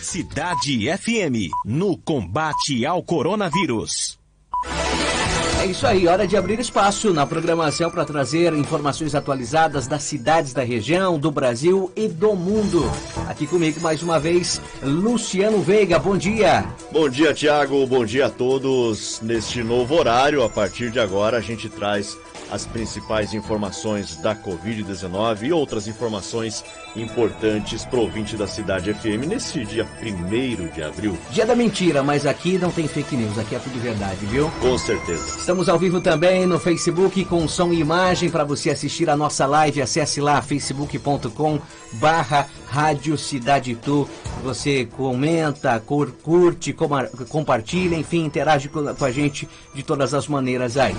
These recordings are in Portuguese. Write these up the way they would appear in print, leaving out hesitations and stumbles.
Cidade FM, no combate ao coronavírus. É isso aí, hora de abrir espaço na programação para trazer informações atualizadas das cidades da região, do Brasil e do mundo. Aqui comigo mais uma vez, Luciano Veiga, bom dia. Bom dia, Tiago, bom dia a todos. Neste novo horário, a partir de agora, a gente traz as principais informações da Covid-19 e outras informações importantes para o ouvinte da Cidade FM nesse dia 1º de abril. Dia da mentira, mas aqui não tem fake news, aqui é tudo verdade, viu? Com certeza. Estamos ao vivo também no Facebook com som e imagem para você assistir a nossa live. Acesse lá facebook.com/Rádio Cidade Tu. Você comenta, curte, compartilha, enfim, interage com a gente de todas as maneiras aí.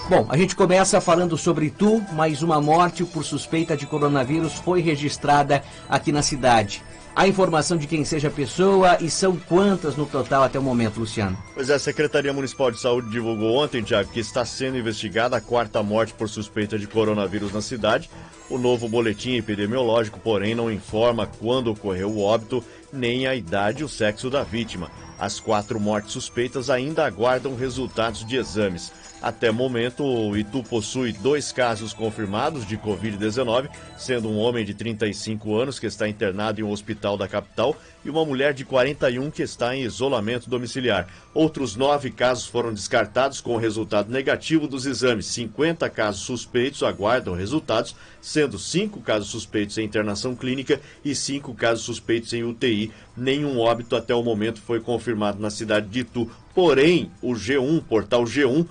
Bom, a gente começa falando sobre Itu. Mais uma morte por suspeita de coronavírus foi registrada aqui na cidade. A informação de quem seja a pessoa e são quantas no total até o momento, Luciano? Pois é, a Secretaria Municipal de Saúde divulgou ontem, Tiago, que está sendo investigada a 4ª morte por suspeita de coronavírus na cidade. O novo boletim epidemiológico, porém, não informa quando ocorreu o óbito, nem a idade e o sexo da vítima. As 4 mortes suspeitas ainda aguardam resultados de exames. Até o momento, o Itu possui 2 casos confirmados de Covid-19, sendo um homem de 35 anos que está internado em um hospital da capital e uma mulher de 41 que está em isolamento domiciliar. Outros 9 casos foram descartados com resultado negativo dos exames. 50 casos suspeitos aguardam resultados, sendo 5 casos suspeitos em internação clínica e 5 casos suspeitos em UTI. Nenhum óbito até o momento foi confirmado na cidade de Itu. Porém, o G1, portal G1,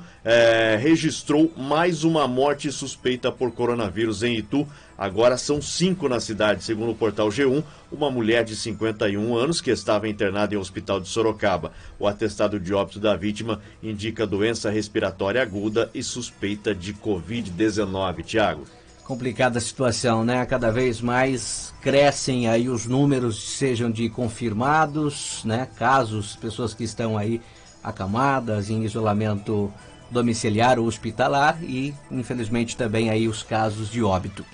registrou mais uma morte suspeita por coronavírus em Itu. Agora são 5 na cidade, segundo o portal G1, uma mulher de 51 anos que estava internada em um hospital de Sorocaba. O atestado de óbito da vítima indica doença respiratória aguda e suspeita de Covid-19. Tiago. Complicada a situação, né? Cada vez mais crescem aí os números, sejam de confirmados, né? Casos, pessoas que estão aí acamadas em isolamento domiciliar ou hospitalar e, infelizmente, também aí os casos de óbito.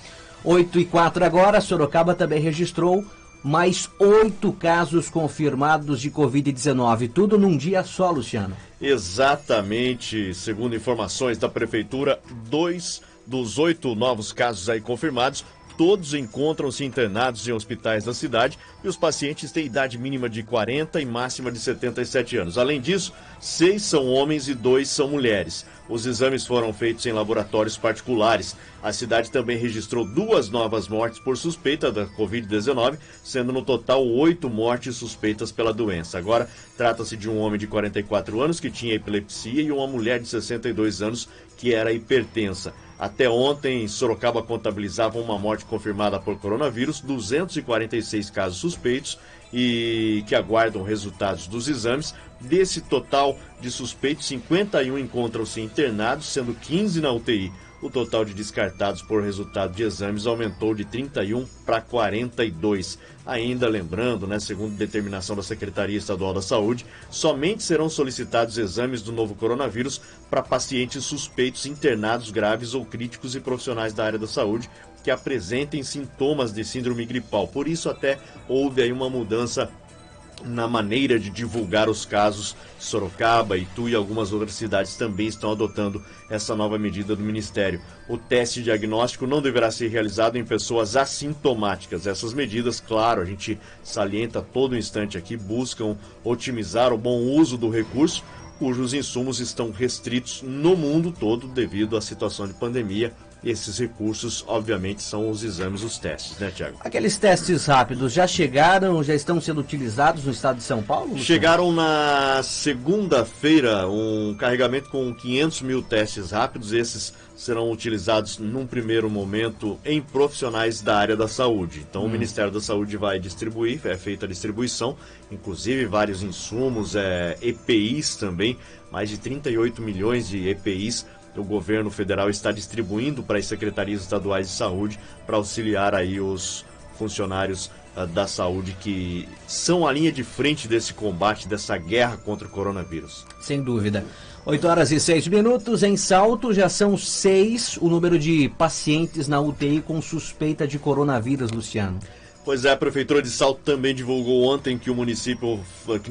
8h04 agora, Sorocaba também registrou mais 8 casos confirmados de Covid-19, tudo num dia só, Luciano. Exatamente, segundo informações da Prefeitura, 2 dos 8 novos casos aí confirmados, todos encontram-se internados em hospitais da cidade e os pacientes têm idade mínima de 40 e máxima de 77 anos. Além disso, 6 são homens e 2 são mulheres. Os exames foram feitos em laboratórios particulares. A cidade também registrou 2 novas mortes por suspeita da Covid-19, sendo no total 8 mortes suspeitas pela doença. Agora, trata-se de um homem de 44 anos que tinha epilepsia e uma mulher de 62 anos que era hipertensa. Até ontem, Sorocaba contabilizava uma morte confirmada por coronavírus, 246 casos suspeitos e que aguardam resultados dos exames. Desse total de suspeitos, 51 encontram-se internados, sendo 15 na UTI. O total de descartados por resultado de exames aumentou de 31 para 42. Ainda lembrando, segundo determinação da Secretaria Estadual da Saúde, somente serão solicitados exames do novo coronavírus para pacientes suspeitos internados graves ou críticos e profissionais da área da saúde que apresentem sintomas de síndrome gripal. Por isso até houve aí uma mudança na maneira de divulgar os casos. Sorocaba, Itu e algumas outras cidades também estão adotando essa nova medida do Ministério. O teste diagnóstico não deverá ser realizado em pessoas assintomáticas. Essas medidas, claro, a gente salienta a todo instante aqui, buscam otimizar o bom uso do recurso, cujos insumos estão restritos no mundo todo devido à situação de pandemia. Esses recursos, obviamente, são os exames, os testes, né, Tiago? Aqueles testes rápidos já chegaram, já estão sendo utilizados no estado de São Paulo, Luciano? Chegaram na segunda-feira um carregamento com 500 mil testes rápidos. Esses serão utilizados num primeiro momento em profissionais da área da saúde. Então o Ministério da Saúde vai distribuir, é feita a distribuição, inclusive vários insumos, EPIs também, mais de 38 milhões de EPIs o governo federal está distribuindo para as secretarias estaduais de saúde para auxiliar aí os funcionários da saúde que são a linha de frente desse combate, dessa guerra contra o coronavírus. Sem dúvida. 8h06, em Salto já são 6 o número de pacientes na UTI com suspeita de coronavírus, Luciano. Pois é, a Prefeitura de Salto também divulgou ontem que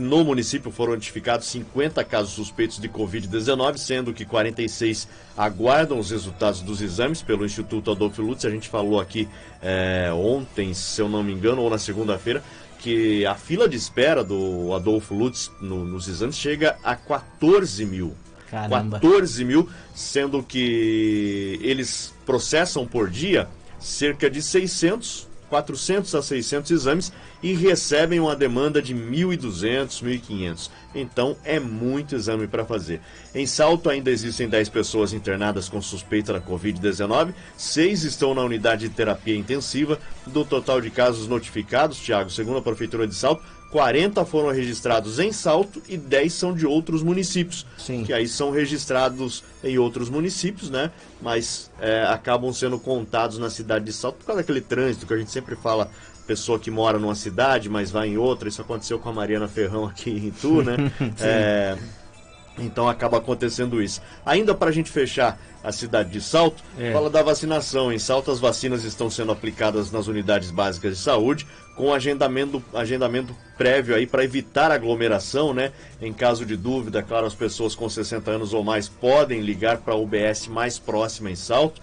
no município foram notificados 50 casos suspeitos de Covid-19, sendo que 46 aguardam os resultados dos exames pelo Instituto Adolfo Lutz. A gente falou aqui ontem, se eu não me engano, ou na segunda-feira, que a fila de espera do Adolfo Lutz nos exames chega a 14 mil. Caramba. 14 mil, sendo que eles processam por dia cerca de 400 a 600 exames e recebem uma demanda de 1.200, 1.500. Então é muito exame para fazer. Em Salto ainda existem 10 pessoas internadas com suspeita da Covid-19, 6 estão na unidade de terapia intensiva. Do total de casos notificados, Tiago, segundo a Prefeitura de Salto, 40 foram registrados em Salto e 10 são de outros municípios. Sim. Que aí são registrados em outros municípios, né? Mas acabam sendo contados na cidade de Salto por causa daquele trânsito que a gente sempre fala, pessoa que mora numa cidade, mas vai em outra. Isso aconteceu com a Mariana Ferrão aqui em Itu, né? Então acaba acontecendo isso. Ainda para a gente fechar a cidade de Salto, fala da vacinação. Em Salto as vacinas estão sendo aplicadas nas unidades básicas de saúde, com agendamento prévio aí para evitar aglomeração, né? Em caso de dúvida, claro, as pessoas com 60 anos ou mais podem ligar para a UBS mais próxima em Salto.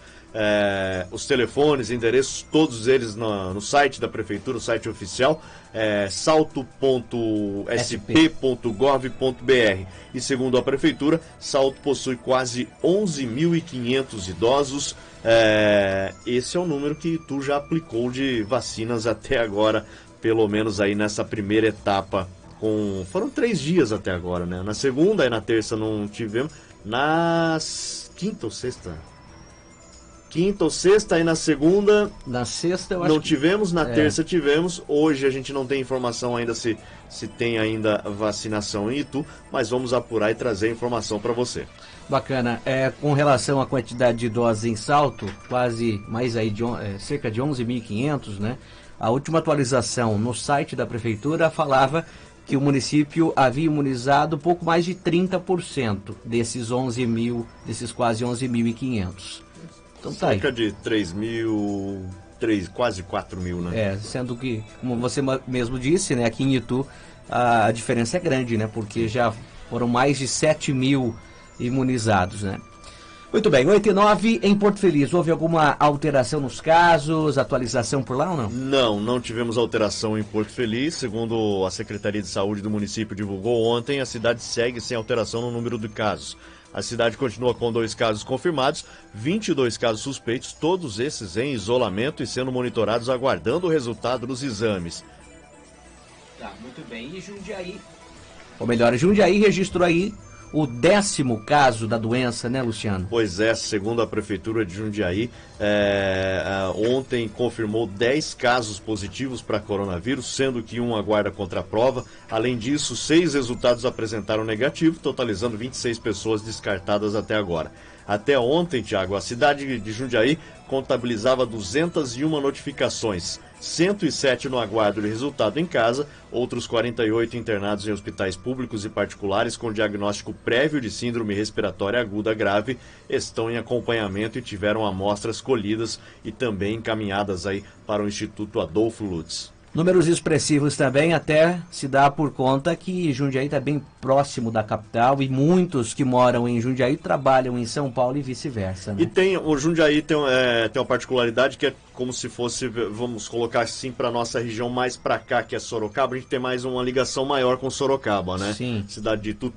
Os telefones, endereços, todos eles no site da Prefeitura, o site oficial, salto.sp.gov.br. E segundo a Prefeitura, Salto possui quase 11.500 idosos. Esse é o número que tu já aplicou de vacinas até agora, pelo menos aí nessa primeira etapa. Foram 3 dias até agora, né? Na segunda e na terça não tivemos. Na quinta ou sexta, e na segunda. Na sexta eu acho não tivemos, na terça tivemos. Hoje a gente não tem informação ainda se tem ainda vacinação em Itu, mas vamos apurar e trazer a informação para você. Bacana. Com relação à quantidade de idosos em Salto, quase mais aí cerca de 11.500, né? A última atualização no site da Prefeitura falava que o município havia imunizado pouco mais de 30% desses quase 11.500. Então tá aí. Cerca de 3 mil, quase 4 mil, né? Sendo que, como você mesmo disse, né, aqui em Itu a diferença é grande, né? Porque já foram mais de 7 mil imunizados, né? Muito bem, 8h09 em Porto Feliz. Houve alguma alteração nos casos, atualização por lá ou não? Não tivemos alteração em Porto Feliz. Segundo a Secretaria de Saúde do município divulgou ontem, a cidade segue sem alteração no número de casos. A cidade continua com 2 casos confirmados, 22 casos suspeitos, todos esses em isolamento e sendo monitorados aguardando o resultado dos exames. Tá, muito bem. E Jundiaí? Ou melhor, Jundiaí registrou aí o 10º caso da doença, né, Luciano? Pois é, segundo a Prefeitura de Jundiaí, ontem confirmou 10 casos positivos para coronavírus, sendo que um aguarda contraprova. Além disso, 6 resultados apresentaram negativo, totalizando 26 pessoas descartadas até agora. Até ontem, Tiago, a cidade de Jundiaí contabilizava 201 notificações, 107 no aguardo de resultado em casa, outros 48 internados em hospitais públicos e particulares com diagnóstico prévio de síndrome respiratória aguda grave estão em acompanhamento e tiveram amostras colhidas e também encaminhadas aí para o Instituto Adolfo Lutz. Números expressivos também, até se dá por conta que Jundiaí está bem próximo da capital e muitos que moram em Jundiaí trabalham em São Paulo e vice-versa, né? E o Jundiaí tem uma particularidade que é como se fosse, vamos colocar assim, para nossa região mais para cá, que é Sorocaba, a gente tem mais uma ligação maior com Sorocaba, né? Sim. Cidade de Itu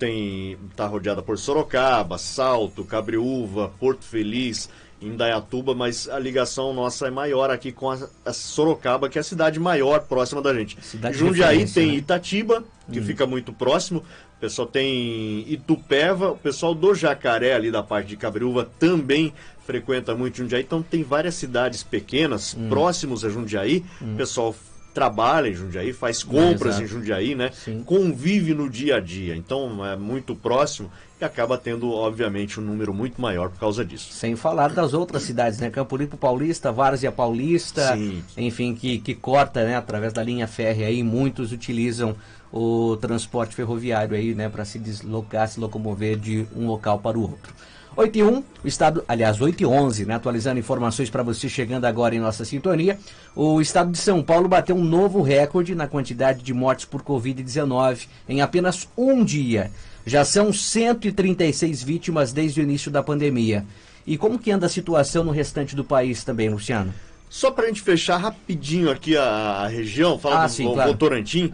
está rodeada por Sorocaba, Salto, Cabreúva, Porto Feliz, Indaiatuba, mas a ligação nossa é maior aqui com a Sorocaba, que é a cidade maior próxima da gente. Jundiaí tem, né? Itatiba, que fica muito próximo. O pessoal tem Itupeva, o pessoal do Jacaré, ali da parte de Cabreúva, também frequenta muito Jundiaí. Então tem várias cidades pequenas próximos a Jundiaí. O pessoal trabalha em Jundiaí, faz compras em Jundiaí, né? Sim. Convive no dia a dia. Então é muito próximo e acaba tendo, obviamente, um número muito maior por causa disso. Sem falar das outras cidades, né? Campo Limpo Paulista, Várzea Paulista, Sim. Enfim, que corta, né, através da linha férrea aí, muitos utilizam o transporte ferroviário aí, né, para se deslocar, se locomover de um local para o outro. 8h01, o estado, aliás, 8h11, né, atualizando informações para você chegando agora em nossa sintonia. O estado de São Paulo bateu um novo recorde na quantidade de mortes por Covid-19 em apenas um dia. Já são 136 vítimas desde o início da pandemia. E como que anda a situação no restante do país também, Luciano? Só para a gente fechar rapidinho aqui a região, falar do claro. Votorantim,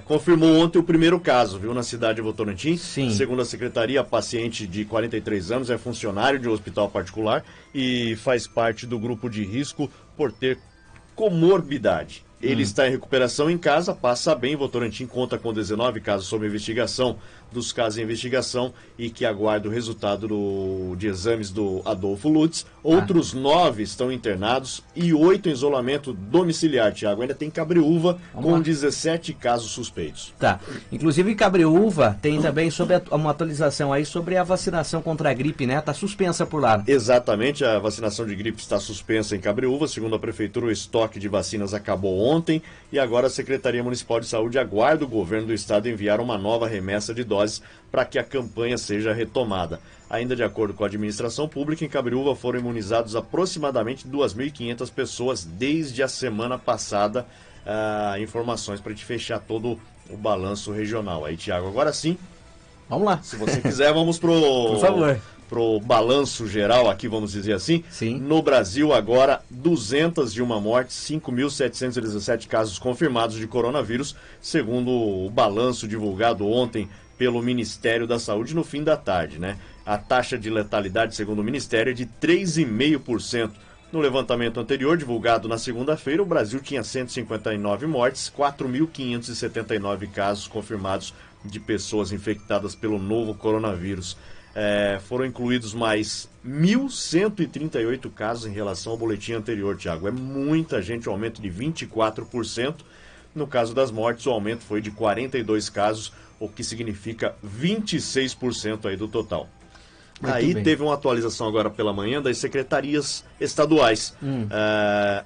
confirmou ontem o primeiro caso, viu, na cidade de Votorantim. Sim. Segundo a secretaria, paciente de 43 anos, é funcionário de um hospital particular e faz parte do grupo de risco por ter comorbidade. Ele está em recuperação em casa, passa bem. Votorantim conta com 19 casos sob investigação, dos casos em investigação e que aguarda o resultado de exames do Adolfo Lutz. Outros 9 estão internados e 8 em isolamento domiciliar, Tiago. Ainda tem Cabreúva com 17 casos suspeitos. Tá. Inclusive, Cabreúva tem também uma atualização aí sobre a vacinação contra a gripe, né? Tá suspensa por lá. Exatamente, a vacinação de gripe está suspensa em Cabreúva. Segundo a Prefeitura, o estoque de vacinas acabou ontem e agora a Secretaria Municipal de Saúde aguarda o governo do estado enviar uma nova remessa de doses para que a campanha seja retomada. Ainda de acordo com a administração pública, em Cabreúva foram imunizados aproximadamente 2.500 pessoas desde a semana passada. Informações para a gente fechar todo o balanço regional. Aí, Tiago, agora sim. Vamos lá. Se você quiser, vamos Por favor. Pro balanço geral aqui, vamos dizer assim. Sim. No Brasil, agora, 201 mortes, 5.717 casos confirmados de coronavírus, segundo o balanço divulgado ontem pelo Ministério da Saúde no fim da tarde, né? A taxa de letalidade, segundo o Ministério, é de 3,5%. No levantamento anterior, divulgado na segunda-feira, o Brasil tinha 159 mortes, 4.579 casos confirmados de pessoas infectadas pelo novo coronavírus. Foram incluídos mais 1.138 casos em relação ao boletim anterior, Tiago. É muita gente, um aumento de 24%. No caso das mortes, o aumento foi de 42 casos, o que significa 26% aí do total. Aí teve uma atualização agora pela manhã das secretarias estaduais.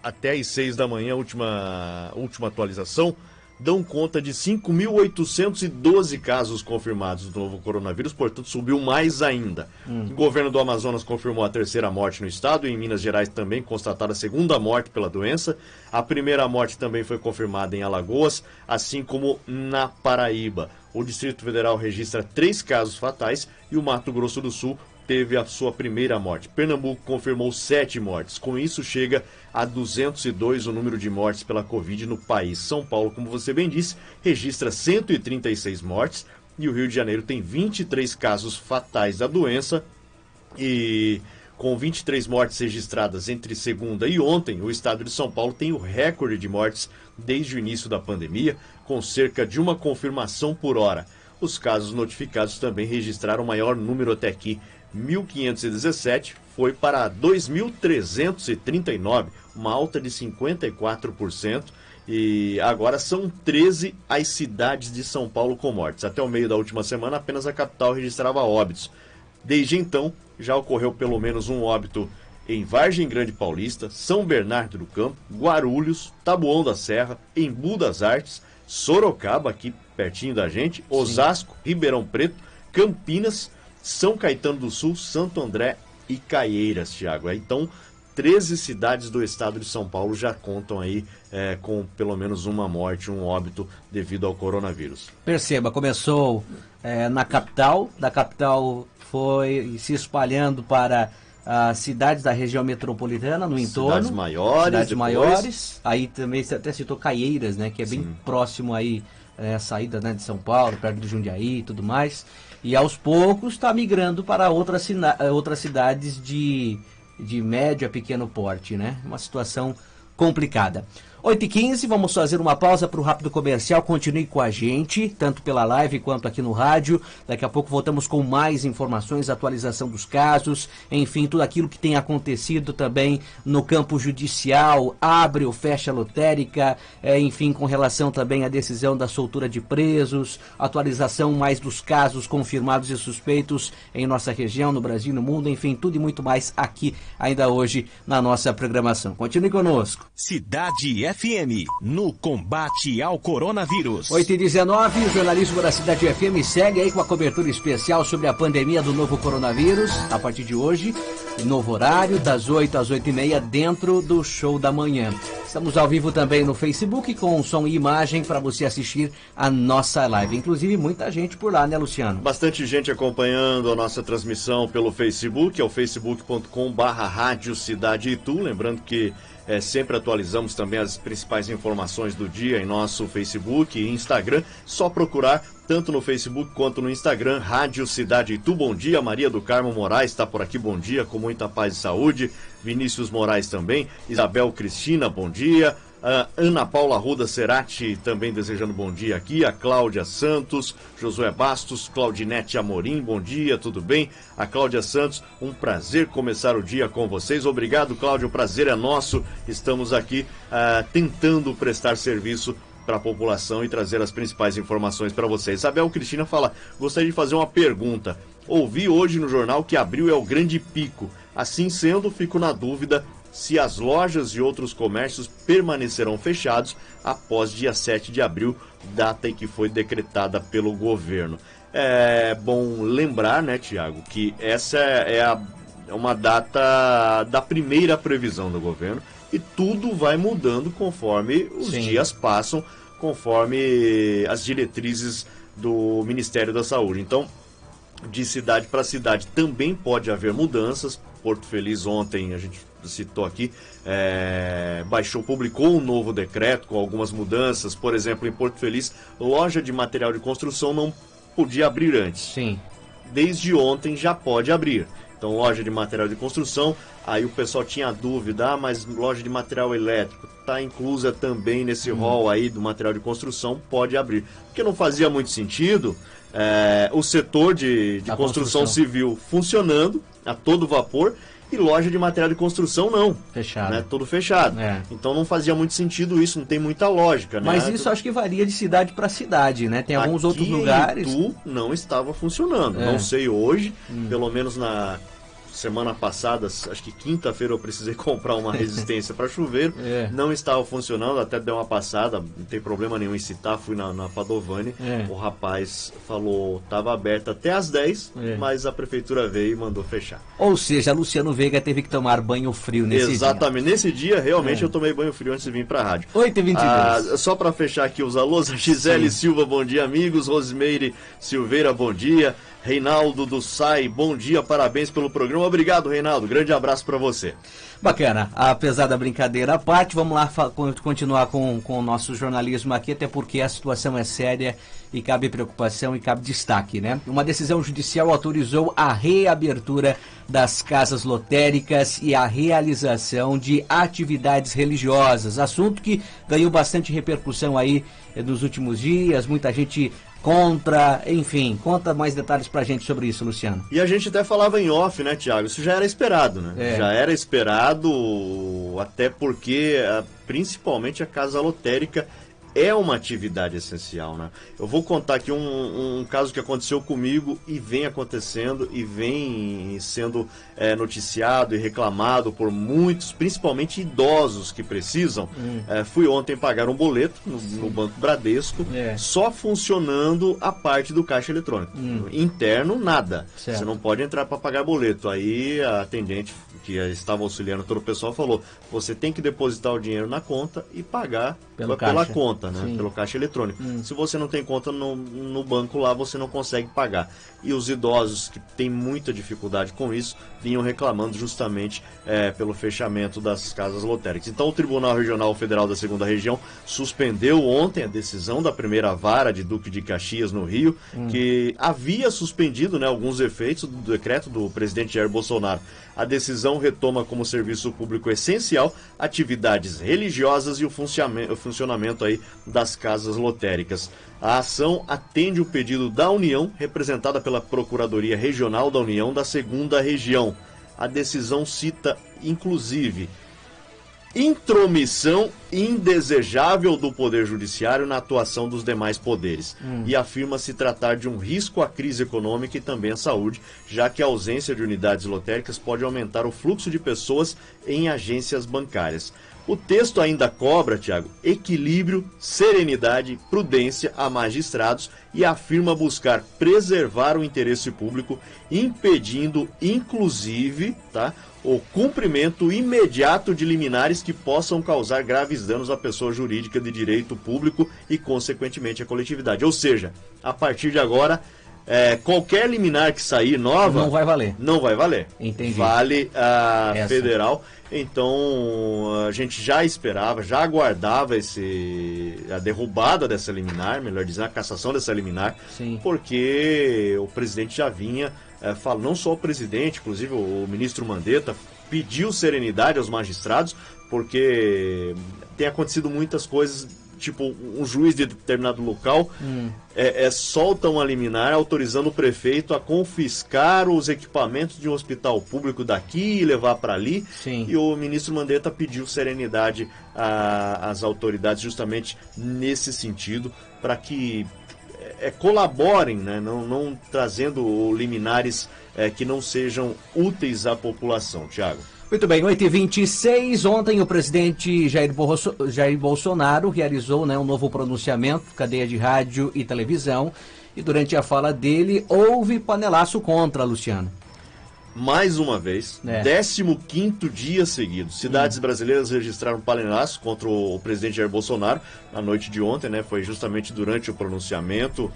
Até às 6 da manhã, a última atualização, dão conta de 5.812 casos confirmados do novo coronavírus, portanto subiu mais ainda. O governo do Amazonas confirmou a terceira morte no estado, e em Minas Gerais também constatada a segunda morte pela doença. A primeira morte também foi confirmada em Alagoas, assim como na Paraíba. O Distrito Federal registra 3 casos fatais e o Mato Grosso do Sul teve a sua primeira morte. Pernambuco confirmou 7 mortes. Com isso, chega a 202 o número de mortes pela Covid no país. São Paulo, como você bem disse, registra 136 mortes e o Rio de Janeiro tem 23 casos fatais da doença. E com 23 mortes registradas entre segunda e ontem, o estado de São Paulo tem o recorde de mortes desde o início da pandemia, com cerca de uma confirmação por hora. Os casos notificados também registraram o maior número até aqui, 1.517, foi para 2.339, uma alta de 54%, e agora são 13 as cidades de São Paulo com mortes. Até o meio da última semana, apenas a capital registrava óbitos. Desde então, já ocorreu pelo menos um óbito em Vargem Grande Paulista, São Bernardo do Campo, Guarulhos, Taboão da Serra, Embu das Artes, Sorocaba, aqui pertinho da gente, Osasco, Ribeirão Preto, Campinas, São Caetano do Sul, Santo André e Caieiras, Thiago. Então, 13 cidades do estado de São Paulo já contam aí com pelo menos uma morte, um óbito devido ao coronavírus. Perceba, começou na capital, da capital foi se espalhando para as cidades da região metropolitana, no entorno. Cidades maiores. Aí também você até citou Caieiras, né, que é bem próximo aí, a saída, né, de São Paulo, perto de Jundiaí e tudo mais. E aos poucos está migrando para outras cidades de médio a pequeno porte, né? Uma situação complicada. 8h15, vamos fazer uma pausa para o rápido comercial. Continue com a gente, tanto pela live quanto aqui no rádio. Daqui a pouco voltamos com mais informações, atualização dos casos, enfim, tudo aquilo que tem acontecido também no campo judicial, abre ou fecha a lotérica, enfim, com relação também à decisão da soltura de presos, atualização mais dos casos confirmados e suspeitos em nossa região, no Brasil, no mundo, enfim, tudo e muito mais aqui ainda hoje na nossa programação. Continue conosco. Cidade FM, no combate ao coronavírus. 8h19, o jornalismo da Cidade FM segue aí com a cobertura especial sobre a pandemia do novo coronavírus, a partir de hoje, novo horário, das 8 às 8h30, dentro do Show da Manhã. Estamos ao vivo também no Facebook, com som e imagem para você assistir a nossa live. Inclusive, muita gente por lá, né, Luciano? Bastante gente acompanhando a nossa transmissão pelo Facebook, é o facebook.com/Rádio Cidade Itu. Lembrando que sempre atualizamos também as principais informações do dia em nosso Facebook e Instagram. Só procurar tanto no Facebook quanto no Instagram, Rádio Cidade Itu. Bom dia, Maria do Carmo Moraes está por aqui, bom dia, com muita paz e saúde. Vinícius Moraes também, Isabel Cristina, bom dia. Ana Paula Ruda Cerati também desejando bom dia aqui, a Cláudia Santos, Josué Bastos, Claudinete Amorim, bom dia, tudo bem? A Cláudia Santos, um prazer começar o dia com vocês. Obrigado, Cláudia, o prazer é nosso. Estamos aqui tentando prestar serviço para a população e trazer as principais informações para vocês. Isabel Cristina fala, gostaria de fazer uma pergunta. Ouvi hoje no jornal que abril é o grande pico. Assim sendo, fico na dúvida se as lojas e outros comércios permanecerão fechados após dia 7 de abril, data em que foi decretada pelo governo. É bom lembrar, né, Tiago, que essa é uma data da primeira previsão do governo e tudo vai mudando conforme os dias passam, conforme as diretrizes do Ministério da Saúde. Então, de cidade para cidade também pode haver mudanças. Porto Feliz ontem, a gente citou aqui, publicou um novo decreto com algumas mudanças. Por exemplo, em Porto Feliz, loja de material de construção não podia abrir antes. Sim. Desde ontem já pode abrir. Então, loja de material de construção, aí o pessoal tinha dúvida, mas loja de material elétrico está inclusa também nesse rol aí do material de construção, pode abrir. Porque não fazia muito sentido o setor de construção civil funcionando a todo vapor e loja de material de construção não. Fechado. Né? Tudo fechado. Então não fazia muito sentido isso, não tem muita lógica. Mas né? isso acho que varia de cidade para cidade, né? Tem alguns outros lugares. Itu não estava funcionando. Não sei hoje, pelo menos na semana passada, acho que quinta-feira eu precisei comprar uma resistência para chuveiro, não estava funcionando, até deu uma passada, não tem problema nenhum em citar, fui na Padovani, o rapaz falou, estava aberto até às 10, mas a prefeitura veio e mandou fechar. Ou seja, Luciano Veiga teve que tomar banho frio nesse dia. Exatamente, nesse dia realmente eu tomei banho frio antes de vir para a rádio. 8h22. Só para fechar aqui os alôs, Gisele Silva, bom dia amigos, Rosimeire Silveira, bom dia. Reinaldo do SAI, bom dia, parabéns pelo programa. Obrigado, Reinaldo. Grande abraço para você. Bacana. Apesar da brincadeira à parte, vamos lá continuar com o nosso jornalismo aqui, até porque a situação é séria e cabe preocupação e cabe destaque, né? Uma decisão judicial autorizou a reabertura das casas lotéricas e a realização de atividades religiosas. Assunto que ganhou bastante repercussão aí nos últimos dias, muita gente contra, enfim, conta mais detalhes pra gente sobre isso, Luciano. E a gente até falava em off, né, Tiago? Isso já era esperado, né? Já era esperado, até porque, principalmente a casa lotérica é uma atividade essencial, né? Eu vou contar aqui um caso que aconteceu comigo e vem acontecendo e vem sendo noticiado e reclamado por muitos, principalmente idosos que precisam. Fui ontem pagar um boleto no Banco Bradesco, só funcionando a parte do caixa eletrônico. Interno, nada. Certo. Você não pode entrar para pagar boleto. Aí a atendente que estava auxiliando todo o pessoal falou, você tem que depositar o dinheiro na conta e pagar pela conta, né? Pelo caixa eletrônico. Se você não tem conta no banco lá, você não consegue pagar. E os idosos que têm muita dificuldade com isso, vinham reclamando justamente pelo fechamento das casas lotéricas. Então o Tribunal Regional Federal da 2ª Região suspendeu ontem a decisão da primeira vara de Duque de Caxias no Rio, que havia suspendido, né, alguns efeitos do decreto do presidente Jair Bolsonaro. A decisão retoma como serviço público essencial atividades religiosas e o funcionamento aí das casas lotéricas. A ação atende o pedido da União, representada pela Procuradoria Regional da União da 2ª Região. A decisão cita, inclusive, intromissão indesejável do Poder Judiciário na atuação dos demais poderes. E afirma se tratar de um risco à crise econômica e também à saúde, já que a ausência de unidades lotéricas pode aumentar o fluxo de pessoas em agências bancárias. O texto ainda cobra, Tiago, equilíbrio, serenidade, prudência a magistrados e afirma buscar preservar o interesse público, impedindo, inclusive, o cumprimento imediato de liminares que possam causar graves danos à pessoa jurídica de direito público e, consequentemente, à coletividade. Ou seja, a partir de agora, qualquer liminar que sair nova... Não vai valer. Não vai valer. Entendi. Vale a federal. Então, a gente já esperava, já aguardava a derrubada dessa liminar, melhor dizendo, a cassação dessa liminar, Sim. Porque o presidente já vinha, não só o presidente, inclusive o ministro Mandetta, pediu serenidade aos magistrados, porque tem acontecido muitas coisas. Tipo, um juiz de determinado local solta uma liminar autorizando o prefeito a confiscar os equipamentos de um hospital público daqui e levar para ali. Sim. E o ministro Mandetta pediu serenidade às autoridades justamente nesse sentido, para que colaborem, né? Não trazendo liminares que não sejam úteis à população. Tiago. Muito bem, 8h26, ontem o presidente Jair Bolsonaro realizou um novo pronunciamento, cadeia de rádio e televisão, e durante a fala dele houve panelaço contra, Luciano. Mais uma vez, 15º dia seguido, cidades brasileiras registraram panelaço contra o presidente Jair Bolsonaro na noite de ontem, né? Foi justamente durante o pronunciamento,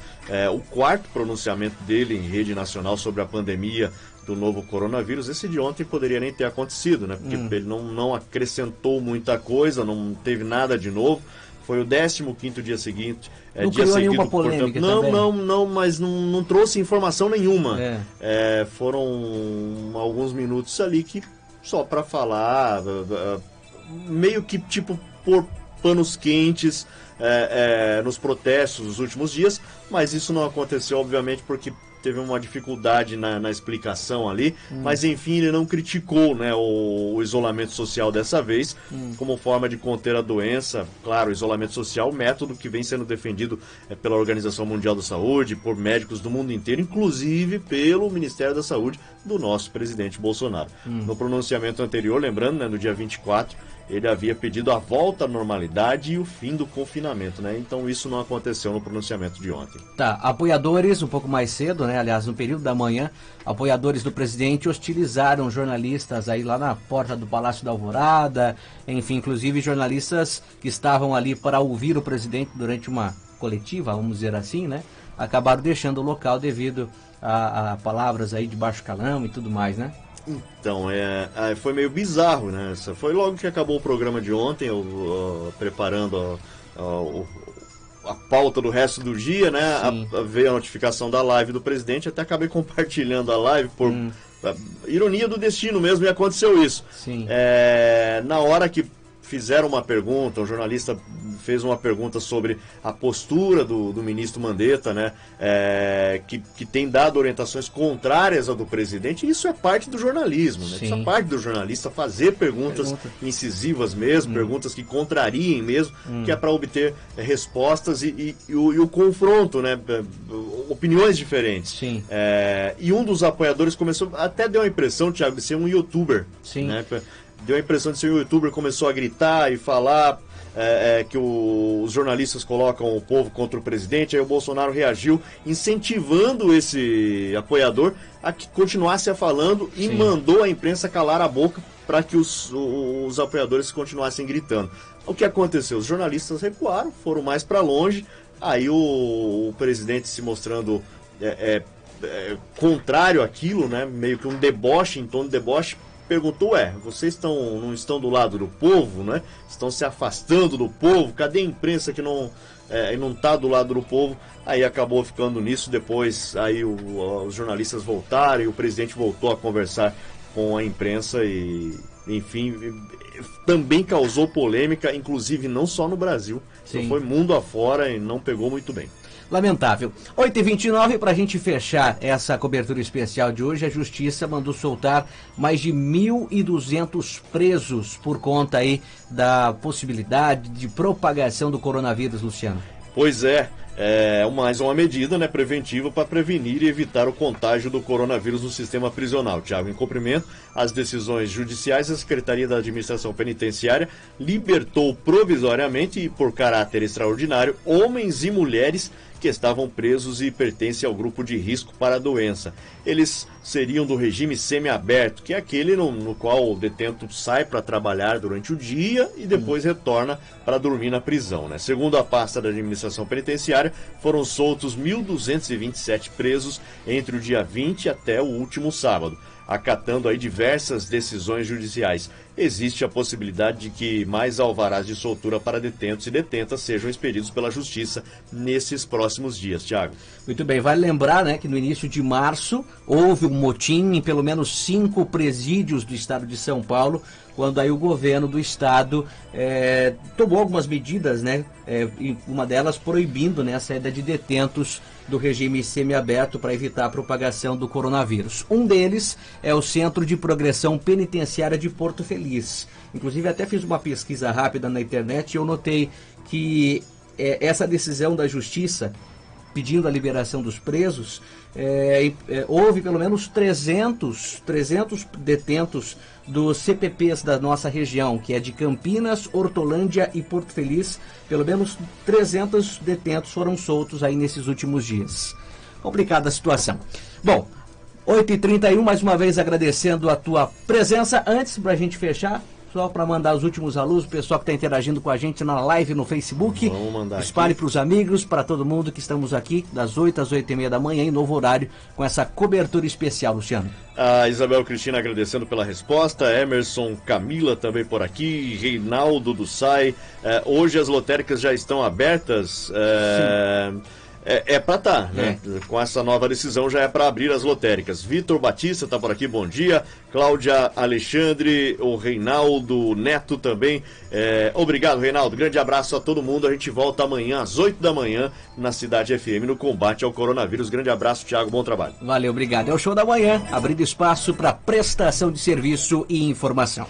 o 4º pronunciamento dele em rede nacional sobre a pandemia do novo coronavírus. Esse de ontem poderia nem ter acontecido, né? Porque ele não acrescentou muita coisa, não teve nada de novo. Foi o 15º dia seguinte. Não dia criou seguido, nenhuma polêmica também? Não, mas não trouxe informação nenhuma. Foram alguns minutos ali que só para falar, meio que tipo por panos quentes nos protestos dos últimos dias, mas isso não aconteceu, obviamente, porque teve uma dificuldade na explicação ali, mas enfim, ele não criticou, né, o isolamento social dessa vez, como forma de conter a doença. Claro, o isolamento social, método que vem sendo defendido pela Organização Mundial da Saúde, por médicos do mundo inteiro, inclusive pelo Ministério da Saúde do nosso presidente Bolsonaro. No pronunciamento anterior, lembrando, né, no dia 24, ele havia pedido a volta à normalidade e o fim do confinamento, né? Então isso não aconteceu no pronunciamento de ontem. Apoiadores, um pouco mais cedo, né? Aliás, no período da manhã, apoiadores do presidente hostilizaram jornalistas aí lá na porta do Palácio da Alvorada, enfim, inclusive jornalistas que estavam ali para ouvir o presidente durante uma coletiva, vamos dizer assim, né? Acabaram deixando o local devido a palavras aí de baixo calão e tudo mais, né? Então, foi meio bizarro, né? Foi logo que acabou o programa de ontem, eu preparando a pauta do resto do dia, né? Veio a notificação da live do presidente, até acabei compartilhando a live por ironia do destino mesmo, e aconteceu isso. Sim. Na hora que fizeram uma pergunta, um jornalista fez uma pergunta sobre a postura do ministro Mandetta, né, que tem dado orientações contrárias ao do presidente. E isso é parte do jornalismo, né? Isso é parte do jornalista fazer perguntas incisivas mesmo, perguntas que contrariem mesmo, que é para obter respostas e o confronto, né, opiniões diferentes. Sim. E um dos apoiadores começou, até deu a impressão, Thiago, de ser um youtuber. Sim. Né? Deu a impressão de ser um youtuber, começou a gritar e falar que os jornalistas colocam o povo contra o presidente. Aí o Bolsonaro reagiu, incentivando esse apoiador a que continuasse falando e mandou a imprensa calar a boca para que os apoiadores continuassem gritando. O que aconteceu? Os jornalistas recuaram, foram mais para longe. Aí o presidente, se mostrando contrário àquilo, né? Meio que um deboche, em tom de deboche, perguntou, vocês não estão do lado do povo, né? Estão se afastando do povo? Cadê a imprensa que não está do lado do povo? Aí acabou ficando nisso. Depois aí os jornalistas voltaram e o presidente voltou a conversar com a imprensa e, enfim, também causou polêmica, inclusive não só no Brasil. Então foi mundo afora e não pegou muito bem. lamentável. 8h29, para a gente fechar essa cobertura especial de hoje, a Justiça mandou soltar mais de 1.200 presos por conta aí da possibilidade de propagação do coronavírus, Luciano. Pois é. Mais uma medida, né, preventiva para prevenir e evitar o contágio do coronavírus no sistema prisional. Tiago, em cumprimento às decisões judiciais, a Secretaria da Administração Penitenciária libertou provisoriamente e por caráter extraordinário homens e mulheres que estavam presos e pertencem ao grupo de risco para a doença. Eles seriam do regime semiaberto, que é aquele no qual o detento sai para trabalhar durante o dia e depois retorna para dormir na prisão, né? Segundo a pasta da Administração Penitenciária, foram soltos 1.227 presos entre o dia 20 até o último sábado, acatando aí diversas decisões judiciais. Existe a possibilidade de que mais alvarás de soltura para detentos e detentas sejam expedidos pela Justiça nesses próximos dias, Tiago. Muito bem, vale lembrar, né, que no início de março houve um motim em pelo menos 5 presídios do estado de São Paulo, quando aí o governo do estado tomou algumas medidas, né, e uma delas proibindo, né, a saída de detentos do regime semiaberto para evitar a propagação do coronavírus. Um deles é o Centro de Progressão Penitenciária de Porto Feliz. Inclusive até fiz uma pesquisa rápida na internet e eu notei que essa decisão da Justiça pedindo a liberação dos presos, houve pelo menos 300 detentos dos CPPs da nossa região, que é de Campinas, Hortolândia e Porto Feliz. Pelo menos 300 detentos foram soltos aí nesses últimos dias. Complicada a situação. Bom, 8h31, mais uma vez agradecendo a tua presença. Antes, para a gente fechar, só para mandar os últimos alôs, o pessoal que está interagindo com a gente na live no Facebook. Vamos mandar. Espalhe para os amigos, para todo mundo que estamos aqui das 8 às 8h30 da manhã, em novo horário, com essa cobertura especial, Luciano. A Isabel Cristina agradecendo pela resposta, Emerson, Camila também por aqui, Reinaldo do SAI. Hoje as lotéricas já estão abertas. Para estar, né? Com essa nova decisão já é para abrir as lotéricas. Vitor Batista está por aqui, bom dia. Cláudia Alexandre, o Reinaldo Neto também. Obrigado, Reinaldo. Grande abraço a todo mundo. A gente volta amanhã às 8 da manhã na Cidade FM no combate ao coronavírus. Grande abraço, Thiago. Bom trabalho. Valeu, obrigado. É o show da manhã, abrindo espaço para prestação de serviço e informação.